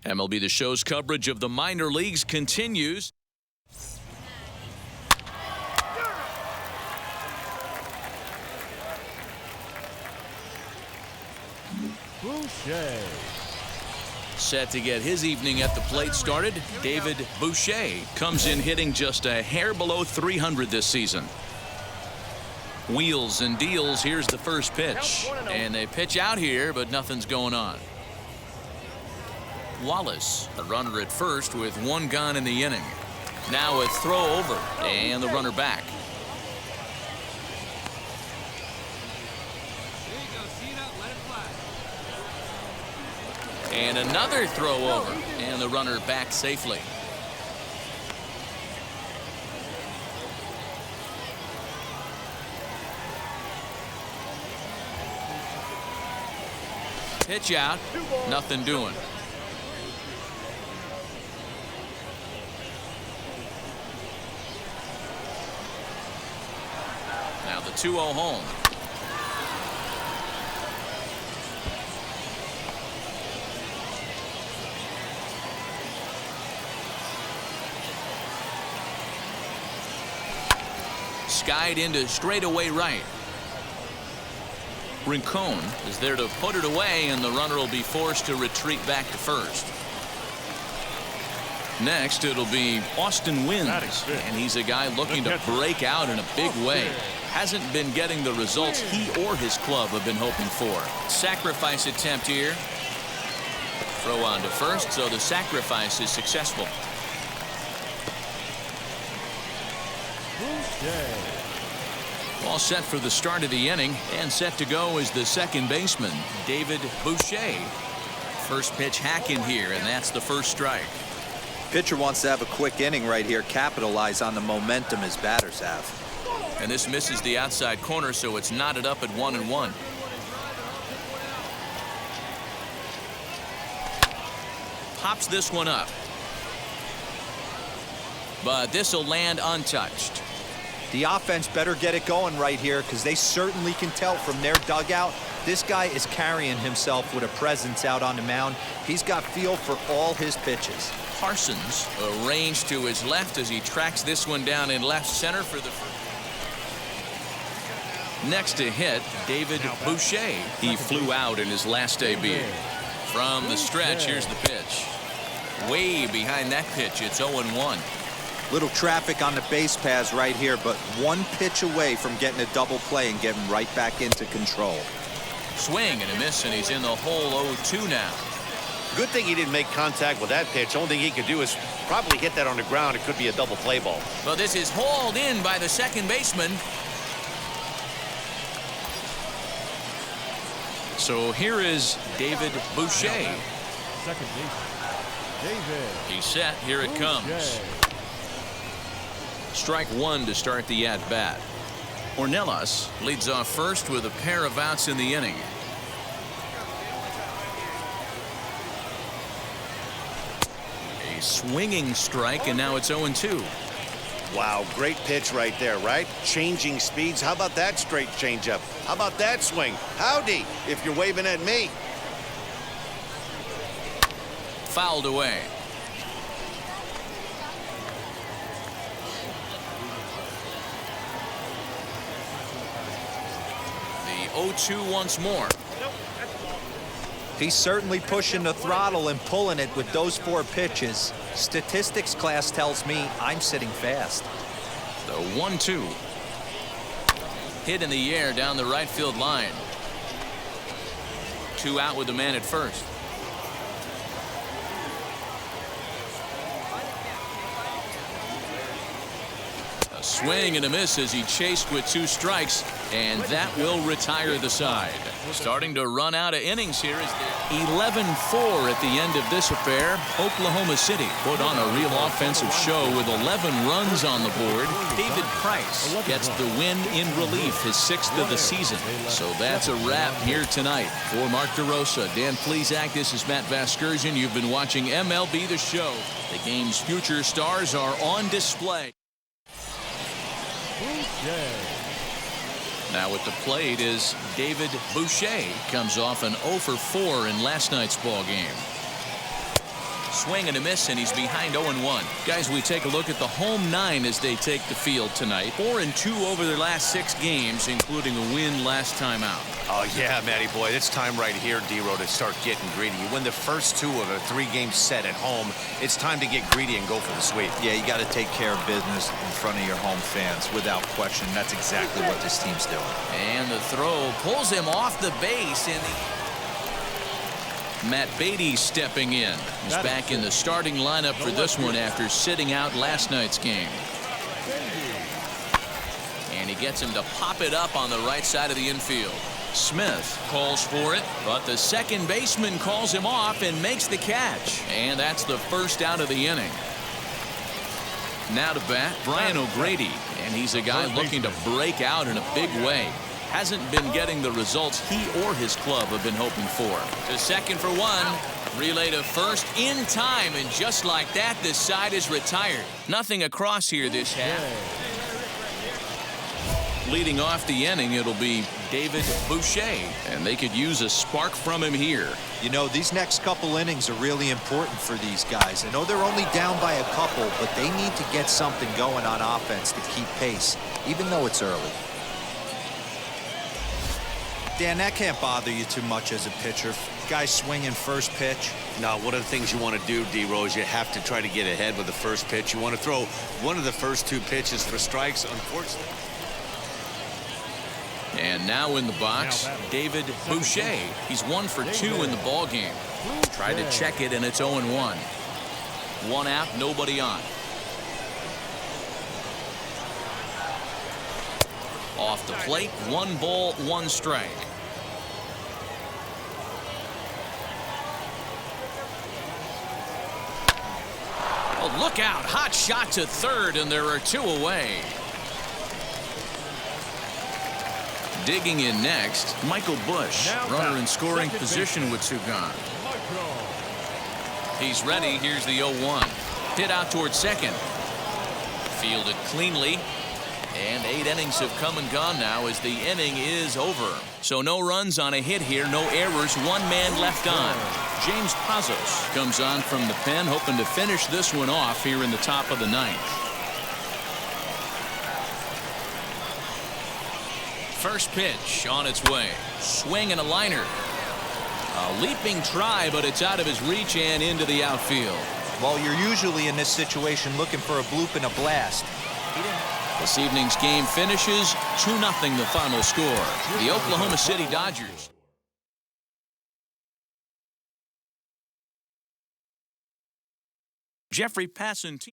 MLB The Show's coverage of the minor leagues continues. Boucher. Set to get his evening at the plate started, David Boucher comes in hitting just a hair below 300 this season. Wheels and deals. Here's the first pitch. And they pitch out here, but nothing's going on. Wallace, a runner at first with one gone in the inning. Now a throw over and the runner back. And another throw over and the runner back safely. Pitch out, nothing doing. Now the 2-0 home. Skied into straightaway right. Rincon is there to put it away, and the runner will be forced to retreat back to first. Next, it'll be Austin Wynns, and he's a guy looking to break out in a big way. Hasn't been getting the results he or his club have been hoping for. Sacrifice attempt here. Throw on to first, so the sacrifice is successful. All set for the start of the inning, and set to go is the second baseman, David Boucher. First pitch hack in here, and that's the first strike. Pitcher wants to have a quick inning right here, capitalize on the momentum his batters have. And this misses the outside corner, so it's knotted up at 1-1. Pops this one up. But this will land untouched. The offense better get it going right here, because they certainly can tell from their dugout this guy is carrying himself with a presence out on the mound. He's got feel for all his pitches. Parsons arranged to his left as he tracks this one down in left center for the first. Next to hit, David Boucher. He flew out in his last debut. From the stretch, here's the pitch. Way behind that pitch, it's 0-1. Little traffic on the base paths right here, but one pitch away from getting a double play and getting right back into control. Swing and a miss, and he's in the hole 0-2 now. Good thing he didn't make contact with that pitch. Only thing he could do is probably hit that on the ground. It could be a double play ball. Well, this is hauled in by the second baseman. So here is David Boucher. Second base. David. He's set. Here it comes. Strike one to start the at-bat. Ornelas leads off first with a pair of outs in the inning. A swinging strike, and now it's 0-2. Wow, great pitch right there, right? Changing speeds. How about that straight changeup? How about that swing? Howdy, if you're waving at me. Fouled away. The 0-2 once more. He's certainly pushing the throttle and pulling it with those 4 pitches. Statistics class tells me I'm sitting fast. The 1-2. Hit in the air down the right field line. 2 out with the man at first. Swing and a miss as he chased with 2 strikes, and that will retire the side. Starting to run out of innings here is the 11-4 at the end of this affair. Oklahoma City put on a real offensive show with 11 runs on the board. David Price gets the win in relief, his 6th of the season. So that's a wrap here tonight. For Mark DeRosa, Dan Plesac, this is Matt Vasgersian. You've been watching MLB The Show. The game's future stars are on display. Boucher. Now at the plate is David Boucher. Comes off an 0 for 4 in last night's ball game. Swing and a miss, and he's behind 0-1. Guys, we take a look at the home 9 as they take the field tonight. 4-2 over their last 6 games, including a win last time out. Oh, yeah, Matty boy. It's time right here, D-Row, to start getting greedy. You win the first 2 of a 3-game set at home. It's time to get greedy and go for the sweep. Yeah, you got to take care of business in front of your home fans, without question. That's exactly what this team's doing. And the throw pulls him off the base, and Matt Beatty stepping in. He's back in the starting lineup for this one after sitting out last night's game. And he gets him to pop it up on the right side of the infield. Smith calls for it, but the second baseman calls him off and makes the catch. And that's the first out of the inning. Now to bat, Brian O'Grady, and he's a guy looking to break out in a big way. Hasn't been getting the results he or his club have been hoping for. To second for 1. Relay to first in time, and just like that, this side is retired. Nothing across here this half. Leading off the inning, it'll be David Boucher, and they could use a spark from him here. You know, these next couple innings are really important for these guys. I know they're only down by a couple, but they need to get something going on offense to keep pace, even though it's early. Dan, that can't bother you too much as a pitcher. Guys swinging first pitch. Now, one of the things you want to do, D-Rose, you have to try to get ahead with the first pitch. You want to throw one of the first 2 pitches for strikes, unfortunately. And now in the box, David Boucher. He's 1 for 2 in the ball game. Tried to check it, and it's 0-1. 1 out, nobody on. Off the plate, 1 ball, 1 strike. Oh, look out. Hot shot to third, and there are 2 away. Digging in next, Michael Bush. Runner in scoring position with 2 gone. He's ready. Here's the 0-1. Hit out towards second. Fielded cleanly. And 8 innings have come and gone now as the inning is over. So no runs on a hit here, no errors, 1 man left on. James Pazos comes on from the pen, hoping to finish this one off here in the top of the 9th. First pitch on its way. Swing and a liner. A leaping try, but it's out of his reach and into the outfield. Well, you're usually in this situation looking for a bloop and a blast. This evening's game finishes 2-0 the final score. The Oklahoma City Dodgers. Jeffrey Passantino.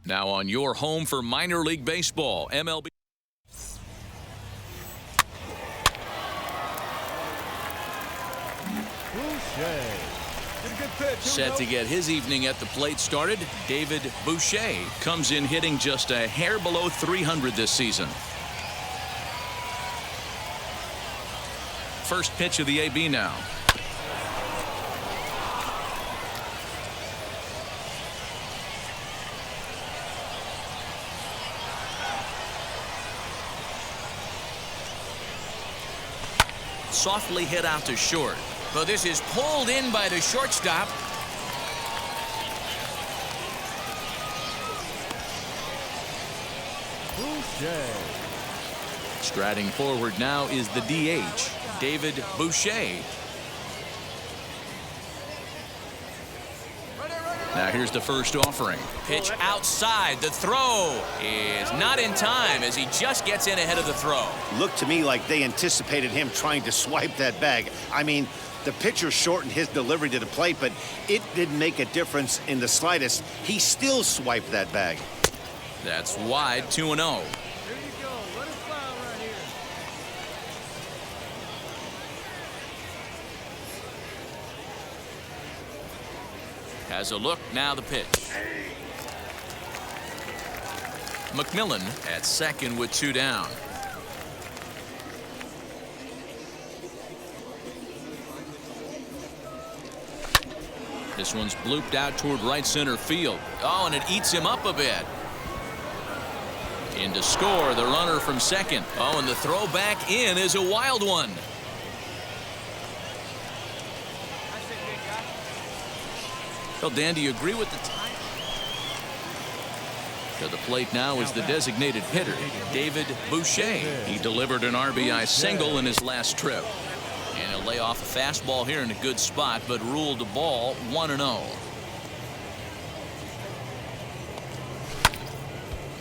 Now on your home for minor league baseball, MLB. Boucher. Set to get his evening at the plate started, David Boucher comes in hitting just a hair below 300 this season. First pitch of the AB now. Softly hit out to short. But this is pulled in by the shortstop. Boucher. Striding forward now is the DH, David Boucher. Now here's the first offering. Pitch outside. The throw is not in time as he just gets in ahead of the throw. Looked to me like they anticipated him trying to swipe that bag. I mean, the pitcher shortened his delivery to the plate, but it didn't make a difference in the slightest. He still swiped that bag. That's wide, 2-0. Here you go. Let it fly right here. Has a look, now the pitch. McMillan at second with 2 down. This one's blooped out toward right center field. Oh, and it eats him up a bit. In to score, the runner from second. Oh, and the throw back in is a wild one. Well, Dan, do you agree with the time? To the plate now is the designated hitter, David Boucher. He delivered an RBI single in his last trip. And he'll lay off a fastball here in a good spot, but ruled the ball 1-0.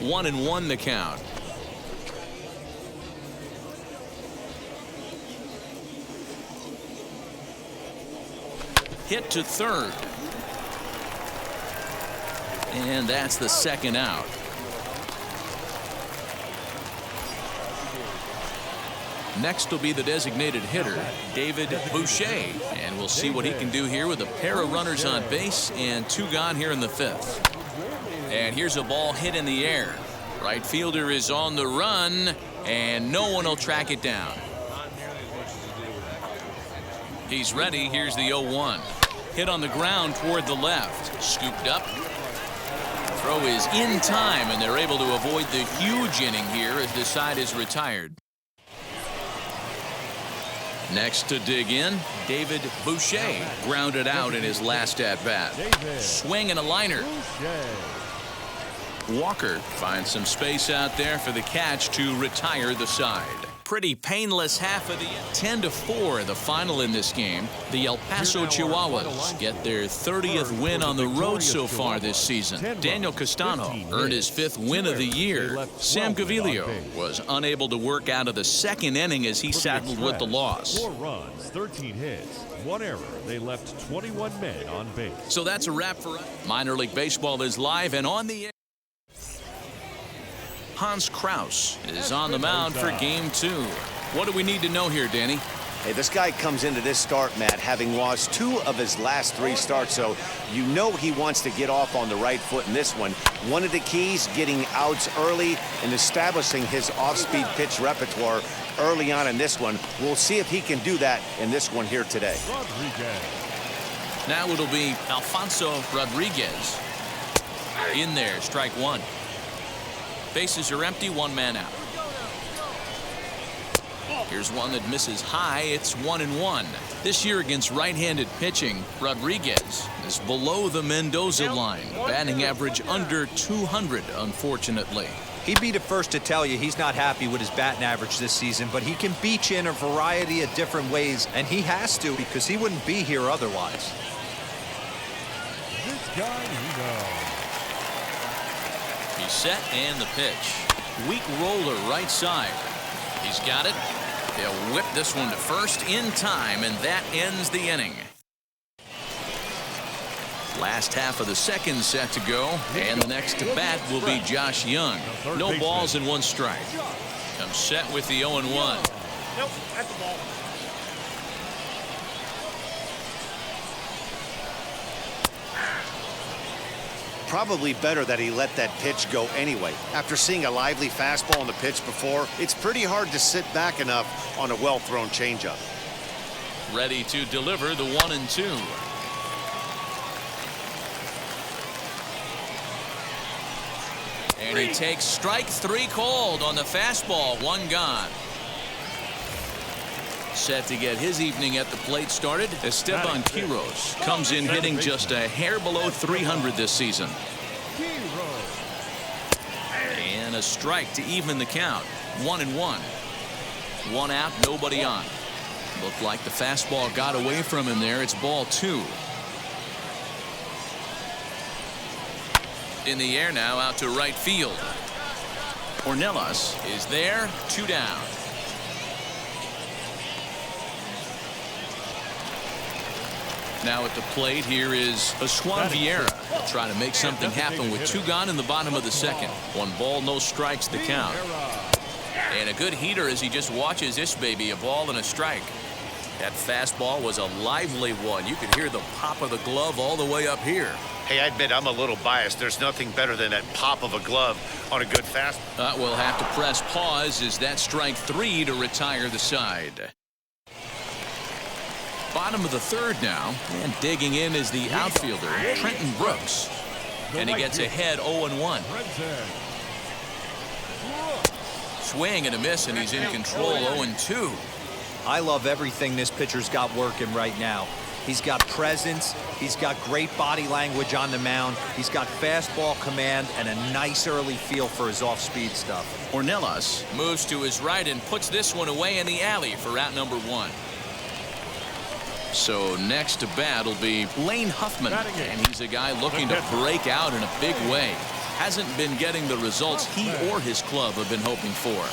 1-1 the count. Hit to third. And that's the second out. Next will be the designated hitter, David Boucher. And we'll see what he can do here with a pair of runners on base and 2 gone here in the 5th. And here's a ball hit in the air. Right fielder is on the run, and no one will track it down. He's ready. Here's the 0-1. Hit on the ground toward the left. Scooped up. Throw is in time, and they're able to avoid the huge inning here as the side is retired. Next to dig in, David Boucher grounded out in his last at-bat. Swing and a liner. Walker finds some space out there for the catch to retire the side. Pretty painless half of the 10-4 the final in this game. The El Paso Chihuahuas get their 30th win on the road so far this season. Daniel Castano earned his 5th win of the year. Sam Gaviglio was unable to work out of the second inning as he saddled with the loss. 4 runs, 13 hits, 1 error. They left 21 men on base. So that's a wrap for us. Minor League Baseball is live and on the air. Hans Kraus is on the mound for game 2. What do we need to know here, Danny? Hey, this guy comes into this start, Matt, having lost 2 of his last 3 starts, so you know he wants to get off on the right foot in this one. One of the keys, getting outs early and establishing his off-speed pitch repertoire early on in this one. We'll see if he can do that in this one here today. Now it'll be Alfonso Rodriguez. In there, strike 1. Bases are empty, 1 man out. Here's one that misses high. It's 1-1. This year against right-handed pitching, Rodriguez is below the Mendoza line. Batting average under 200, unfortunately. He'd be the first to tell you he's not happy with his batting average this season, but he can beat you in a variety of different ways, and he has to because he wouldn't be here otherwise. This guy you know. He's set and the pitch. Weak roller right side. He's got it. He'll whip this one to first in time, and that ends the inning. Last half of the second set to go, and the next to bat will be Josh Young. No balls and 1 strike. Comes set with the 0-1. Nope, that's the ball. Probably better that he let that pitch go anyway. After seeing a lively fastball on the pitch before, it's pretty hard to sit back enough on a well-thrown changeup. Ready to deliver the 1-2. And he takes strike 3 called on the fastball. 1 gone. Set to get his evening at the plate started. Esteban Quiroz comes in hitting just a hair below 300 this season. And a strike to even the count. 1-1. 1 out, nobody on. Looked like the fastball got away from him there. It's ball 2. In the air now, out to right field. Ornelas is there, 2 down. Now at the plate, here is Oswan Vieira. He'll try to make something happen with 2 gone in the bottom of the second. 1 ball, no strikes, the count. And a good heater as he just watches this baby, a ball and a strike. That fastball was a lively one. You could hear the pop of the glove all the way up here. Hey, I admit I'm a little biased. There's nothing better than that pop of a glove on a good fastball. We'll have to press pause as that strike 3 to retire the side. Bottom of the third now, and digging in is the outfielder, Trenton Brooks. And he gets ahead 0-1. Swing and a miss, and he's in control 0-2. I love everything this pitcher's got working right now. He's got presence. He's got great body language on the mound. He's got fastball command and a nice early feel for his off-speed stuff. Ornelas moves to his right and puts this one away in the alley for out number 1. So next to bat will be Lane Huffman, and he's a guy looking to break out in a big way. Hasn't been getting the results he or his club have been hoping for.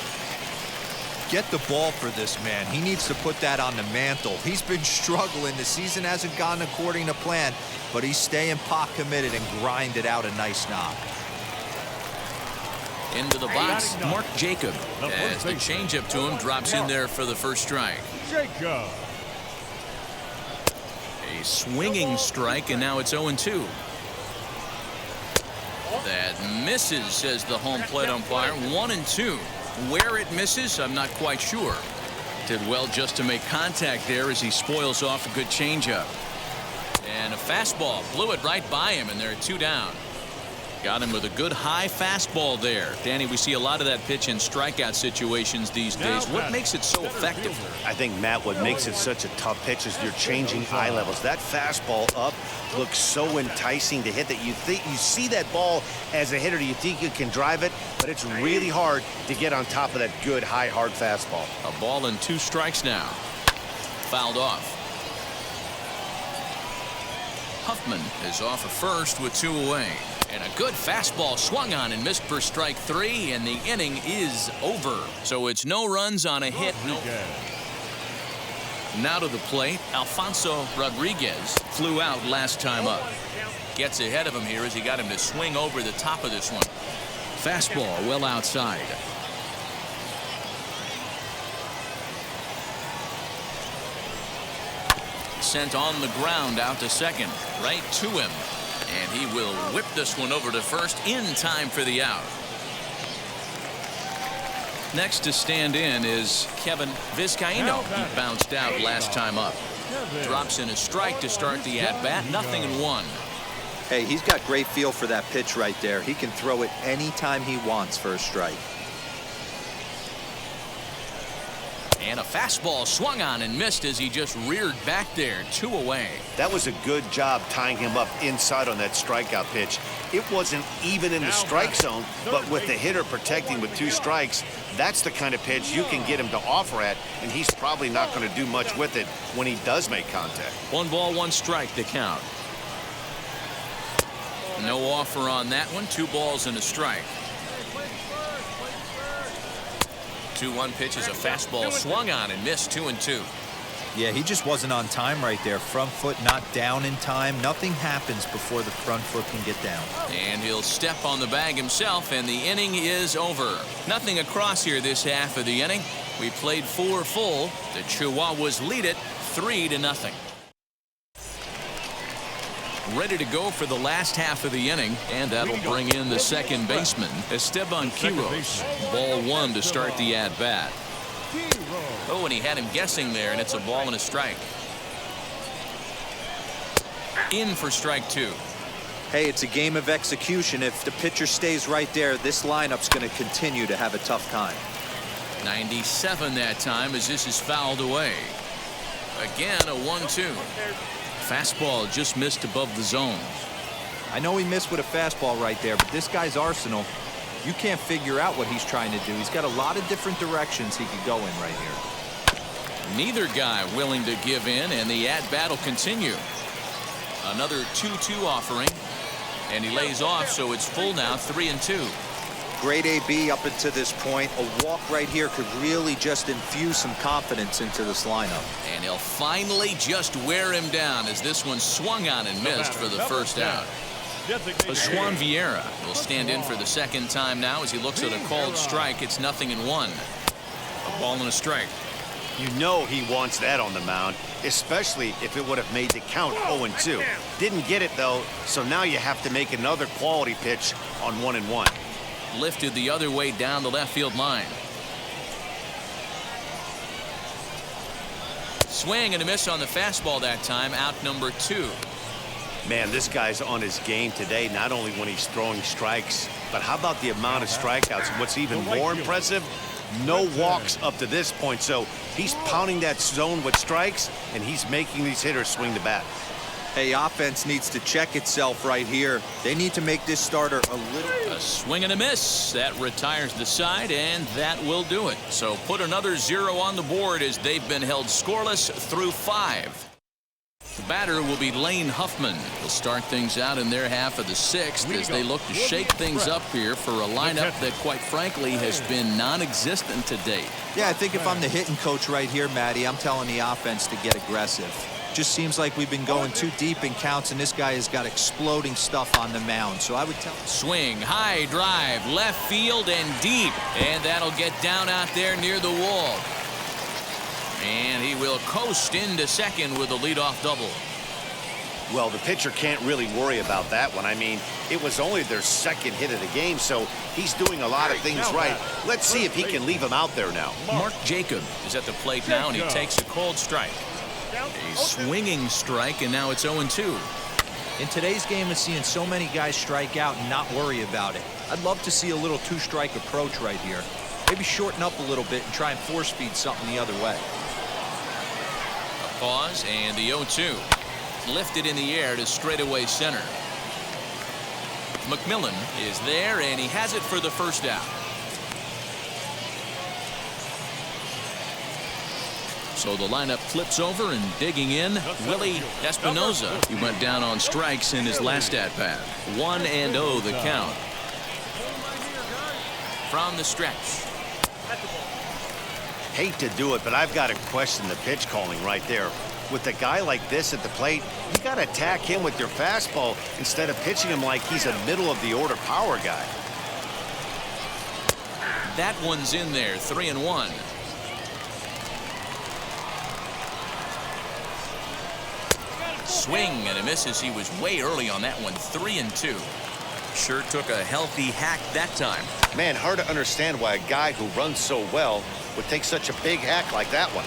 Get the ball for this man. He needs to put that on the mantle. He's been struggling. The season hasn't gone according to plan, but he's staying pot committed and grinded out a nice knock. Into the box, Mark Jacob, as the changeup to him drops in there for the first strike. Jacob. A swinging strike, and now it's 0-2. That misses, says the home plate umpire. 1-2. Where it misses, I'm not quite sure. Did well just to make contact there as he spoils off a good changeup. And a fastball blew it right by him, and they're 2 down. Got him with a good high fastball there. Danny, we see a lot of that pitch in strikeout situations these days. What makes it so effective? I think, Matt, what makes it such a tough pitch is you're changing eye levels. That fastball up looks so enticing to hit that you see that ball as a hitter, you think you can drive it, but it's really hard to get on top of that good high hard fastball. A ball and 2 strikes now. Fouled off. Huffman is off of first with 2 away. And a good fastball swung on and missed for strike 3, and the inning is over. So it's no runs on a hit. No. Now to the plate, Alfonso Rodriguez flew out last time up. Gets ahead of him here as he got him to swing over the top of this one. Fastball well outside. Sent on the ground out to second, right to him. And he will whip this one over to first in time for the out. Next to stand in is Kevin Visca. He bounced out last time up. Drops in a strike to start the at-bat. 0-1. Hey, he's got great feel for that pitch right there. He can throw it anytime he wants for a strike. And a fastball swung on and missed as he just reared back there. 2 away. That was a good job tying him up inside on that strikeout pitch. It wasn't even in the strike zone, but with the hitter protecting with 2 strikes, that's the kind of pitch you can get him to offer at, and he's probably not going to do much with it when he does make contact. 1 ball, 1 strike to count. No offer on that one. 2 balls and a strike. 2-1 pitch is a fastball swung on and missed. 2-2. Yeah, he just wasn't on time right there. Front foot not down in time. Nothing happens before the front foot can get down. And he'll step on the bag himself, and the inning is over. Nothing across here this half of the inning. We played 4 full. The Chihuahuas lead it 3-0. Ready to go for the last half of the inning, and that'll bring in the second baseman, Esteban Quiroz. Ball 1 to start the at-bat. Oh, and he had him guessing there, and it's a ball and a strike. In for strike 2. Hey, it's a game of execution. If the pitcher stays right there, this lineup's going to continue to have a tough time. 97 that time as this is fouled away. Again, a 1-2. Fastball just missed above the zone. I know he missed with a fastball right there, but this guy's arsenal, you can't figure out what he's trying to do. He's got a lot of different directions he could go in right here. Neither guy willing to give in, and the at-bat will continue. Another 2-2 offering, and he lays off, so it's full now, 3-2. Great AB up until this point. A walk right here could really just infuse some confidence into this lineup. And he'll finally just wear him down as this one swung on and missed for the first out. Juan Vieira will stand in for the second time now as he looks at a called strike. It's 0-1. A ball and a strike. You know he wants that on the mound, especially if it would have made the count 0-2. Didn't get it, though, so now you have to make another quality pitch on 1-1. Lifted the other way down the left field line. Swing and a miss on the fastball that time. Out number 2. Man, this guy's on his game today, not only when he's throwing strikes, but how about the amount of strikeouts? And what's even more impressive, no walks up to this point. So he's pounding that zone with strikes, and he's making these hitters swing the bat. Hey, offense needs to check itself right here. They need to make this starter a little... A swing and a miss. That retires the side, and that will do it. So put another 0 on the board as they've been held scoreless through 5. The batter will be Lane Huffman. He'll start things out in their half of the 6th as they look to shake things up here for a lineup that, quite frankly, has been non-existent to date. Yeah, I think if I'm the hitting coach right here, Matty, I'm telling the offense to get aggressive. Just seems like we've been going too deep in counts, and this guy has got exploding stuff on the mound. So I would tell... Swing, high drive, left field and deep. And that'll get down out there near the wall. And he will coast into second with a leadoff double. Well, the pitcher can't really worry about that one. I mean, it was only their second hit of the game, so he's doing a lot of things right. Let's see if he can leave him out there now. Mark Jacob is at the plate now, and he takes a called strike. A swinging strike, and now it's 0-2. In today's game of seeing so many guys strike out and not worry about it, I'd love to see a little 2-strike approach right here. Maybe shorten up a little bit and try and force feed something the other way. A pause, and the 0-2. Lifted in the air to straightaway center. McMillan is there, and he has it for the first out. So the lineup flips over, and digging in, Willie Espinoza. He went down on strikes in his last at-bat. 1-0 the count. From the stretch. Hate to do it, but I've got to question the pitch calling right there. With a guy like this at the plate, you got to attack him with your fastball instead of pitching him like he's a middle-of-the-order power guy. That one's in there, 3-1. Swing and a miss as he was way early on that one. 3-2. Sure took a healthy hack that time. Man, hard to understand why a guy who runs so well would take such a big hack like that one.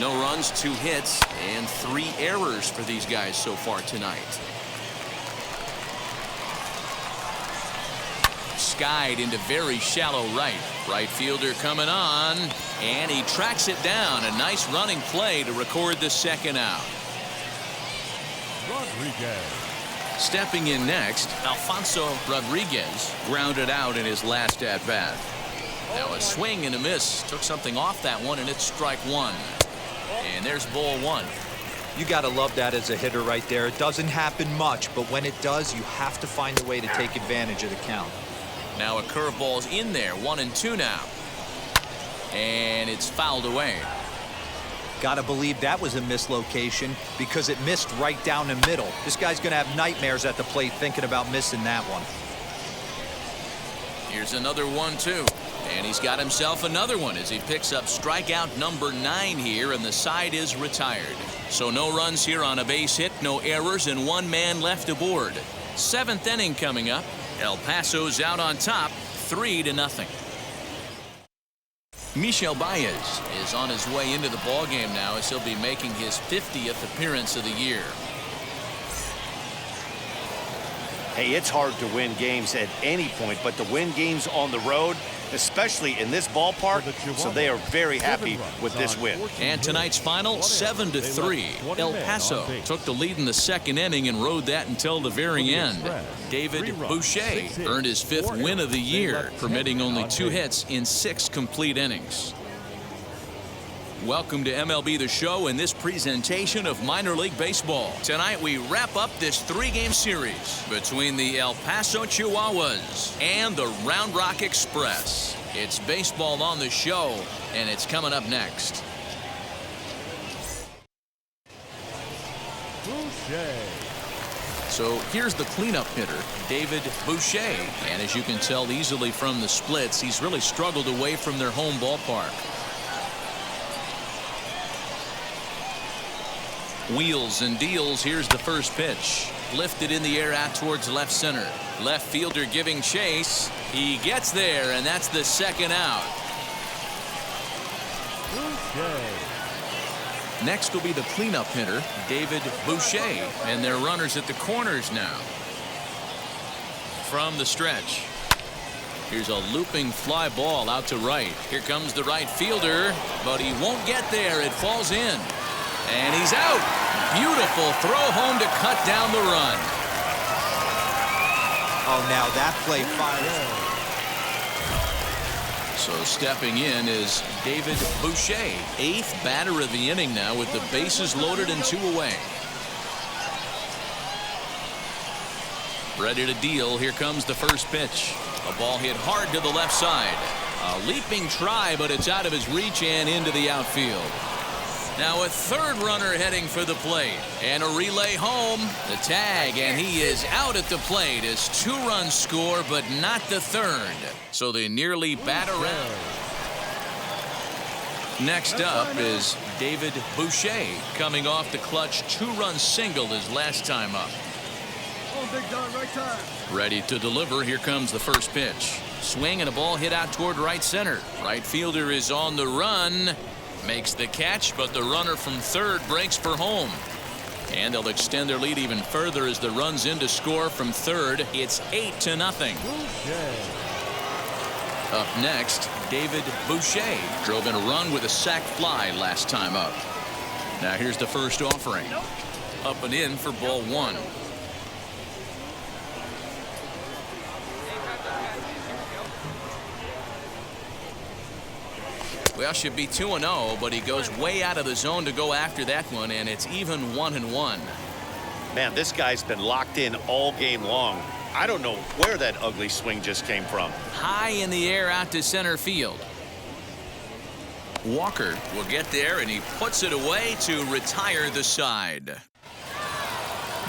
No runs, 2 hits, and 3 errors for these guys so far tonight. Skied into very shallow right. Right fielder coming on, and he tracks it down. A nice running play to record the second out. Rodriguez. Stepping in next, Alfonso Rodriguez grounded out in his last at-bat. Now a swing and a miss. Took something off that one, and it's strike 1. And there's ball 1. You got to love that as a hitter right there. It doesn't happen much, but when it does, you have to find a way to take advantage of the count. Now a curveball's in there. 1-2 now. And it's fouled away. Got to believe that was a mislocation because it missed right down the middle. This guy's going to have nightmares at the plate thinking about missing that one. Here's another 1-2. And he's got himself another one as he picks up strikeout number 9 here, and the side is retired. So no runs here on a base hit, no errors, and 1 man left aboard. 7th inning coming up. El Paso's out on top, 3-0. Michel Baez is on his way into the ballgame now as he'll be making his 50th appearance of the year. Hey, it's hard to win games at any point, but to win games on the road, especially in this ballpark, so they are very happy with this win. And tonight's final, 7-3. El Paso took the lead in the 2nd inning and rode that until the very end. David Boucher earned his 5th win of the year, permitting only 2 hits in 6 complete innings. Welcome to MLB The Show and this presentation of minor league baseball. Tonight we wrap up this 3-game series between the El Paso Chihuahuas and the Round Rock Express. It's baseball on the show, and it's coming up next. Boucher. So here's the cleanup hitter, David Boucher. And as you can tell easily from the splits, he's really struggled away from their home ballpark. Wheels and deals. Here's the first pitch. Lifted in the air out towards left center. Left fielder giving chase. He gets there, and that's the 2nd out. Boucher. Next will be the cleanup hitter, David Boucher, and their runners at the corners now. From the stretch. Here's a looping fly ball out to right. Here comes the right fielder, but he won't get there. It falls in. And he's out. Beautiful throw home to cut down the run. Oh, now that play fired. So stepping in is David Boucher, 8th batter of the inning now with the bases loaded and 2 away. Ready to deal. Here comes the first pitch. A ball hit hard to the left side. A leaping try, but it's out of his reach and into the outfield. Now a 3rd runner heading for the plate, and a relay home. The tag, and he is out at the plate as 2 runs score, but not the 3rd. So they nearly bat around. Next up is David Boucher, coming off the clutch 2-run single his last time up. Ready to deliver. Here comes the first pitch. Swing and a ball hit out toward right center. Right fielder is on the run. Makes the catch, but the runner from 3rd breaks for home. And they'll extend their lead even further as the run's in to score from 3rd. It's 8-0. Up next, David Boucher drove in a run with a sac fly last time up. Now here's the first offering. Up and in for ball 1. Well, should be 2-0, but he goes way out of the zone to go after that one, and it's even 1-1. Man, this guy's been locked in all game long. I don't know where that ugly swing just came from. High in the air out to center field. Walker will get there, and he puts it away to retire the side.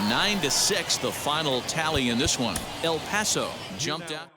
9-6, the final tally in this one. El Paso jumped out.